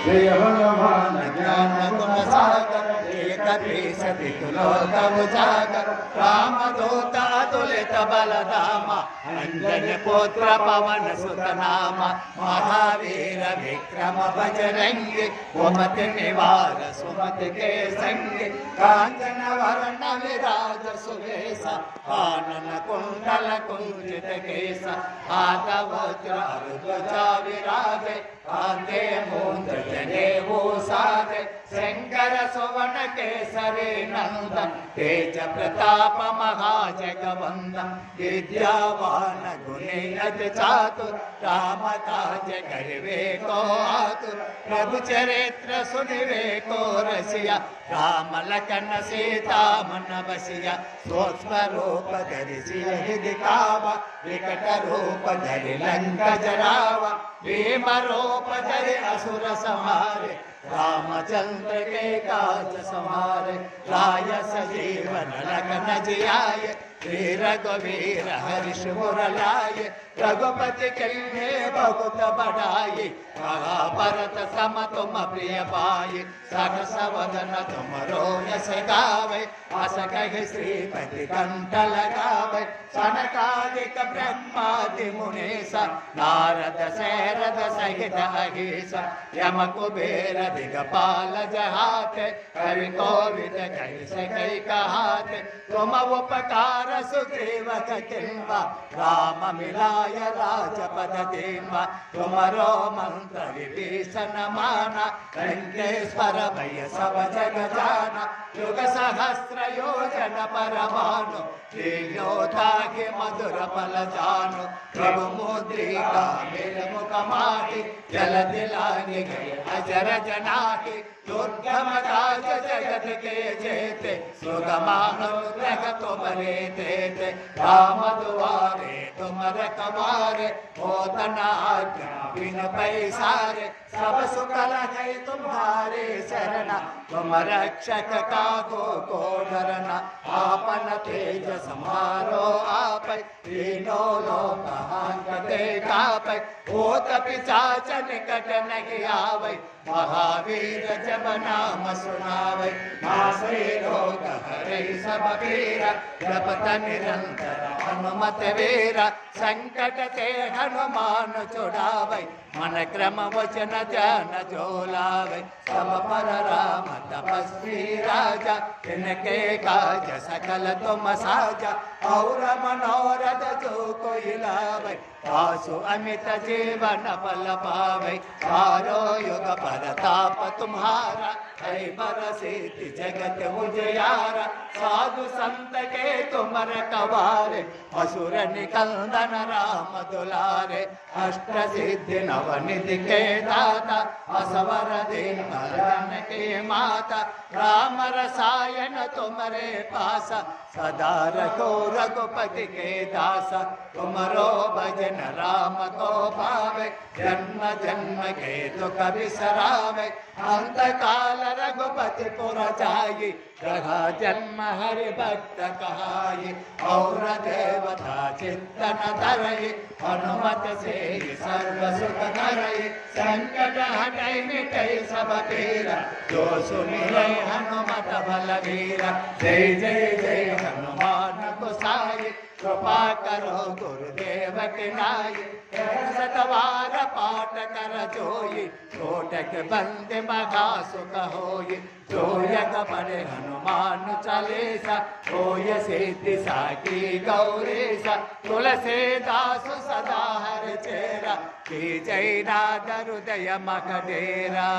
जय हनुमान ज्ञान गुण सागर कपि सतित लोक उजागर रामदूत अतुलित बलधाम अंजनी पुत्र पवन सुत नाम महावीर विक्रम बजरंगी कुमति निवार सुमति के संगी कांचन वर्ण विराज सुवेश कानन कुंडल कुंजित केश हाथ वज्र ध्वजा विराजे कांधे मूंज जनेऊ साजे शंकर सुवन केसरी नंदन तेज प्रताप महाजगवंदन विद्यावान गुणी अति चातुर राम काज करिवे को आतुर प्रभु चरित्र सुनिवे को रसिया राम लखन सीता मन बसिया स्वस्वरूप धरि सियहि दिखावा विकट रूप धरि लंका जरावा भीम रूप धरि असुर संहारे रामचंद्र के काज समारे लाय सजीवन लखन जियाए वीर रघुवीर हर्ष मुर लाए रघुपति किन्हे बहुत बढ़ाई महाभारत सम तुम प्रिय पाई सकस वदन तुम यश गावे अस कहि श्रीपति कंठ लगावे सनकादिक ब्रह्मादि मुनीस नारद सैरद सहित अहिस यम कुबेर दिगपाल जहाते कवि कोविद कहि सकै कहाते तुम उपकार सुग्रीव किन्वा राम मिलाय राजपद दीन्वा तुमरो मंत्र विभीषण माना लंकेश्वर भय सब जग जाना युग सहस्र योजन पर भानु योधा के मधुर फल जानु प्रभु मुद्रिका मेल मुख माहि जल दिलानि गए अजर जनाहि दुर्गम काज जगत के जेते सुगमानुग्रह तुम्हारे देते राम दुआरे तुम रखवारे होतन आज्ञा बिन पैसारे सब सुख लगे तुम्हारे शरणा तुम रक्षक काको को डरना आपन तेज समारो आप तीनों लोक हांकते कापै भूत पिशाच निकट नहीं आवे महावीर जब नाम सुनावे नासे रोग हरे सब पीरा जपत निरंतर हनुमत वीरा संकट ते हनुमान छुड़ावे मन क्रम वचन ध्यान जो लावे सब पर राम तपस्वी राजा इनके काज सकल तुम साजा और मनोरथ जो कोई लावे आसु अमित जीवन फल पावे चारो युग परताप तुम्हारा है बरसिति जगत उजियारा साधु संत के तुम रखवारे असुर निकंदन राम दुलारे अष्ट सिद्धि नवनिधि के दाता असवर दिन मरण के माता राम रसायन तुम्हारे पासा सदा रखो रघुपति के दासा तुमरो भजन राम को पावे जन्म जन्म के दुख बिसरावे अंत काल रघुपति पुर जाई रहा जन्म हरि भक्त कहाई और देवता चित्तन धरई हनुमत से सर्व सुख धरई संकट हटई मिटई सब पीरा जो सुनिए हनुमत बलवीरा जय जय जय हनुमान गोसाई कृपा करो गुरुदेव के नाई सतवार पाठ कर जोई कोटक बंद महा सुख होई जो यग बड़े हनुमान चालीसा होय सिद्धि साकी गौरीसा तुलसीदास सदा हर चेरा की जय नाद हृदय मख डेरा।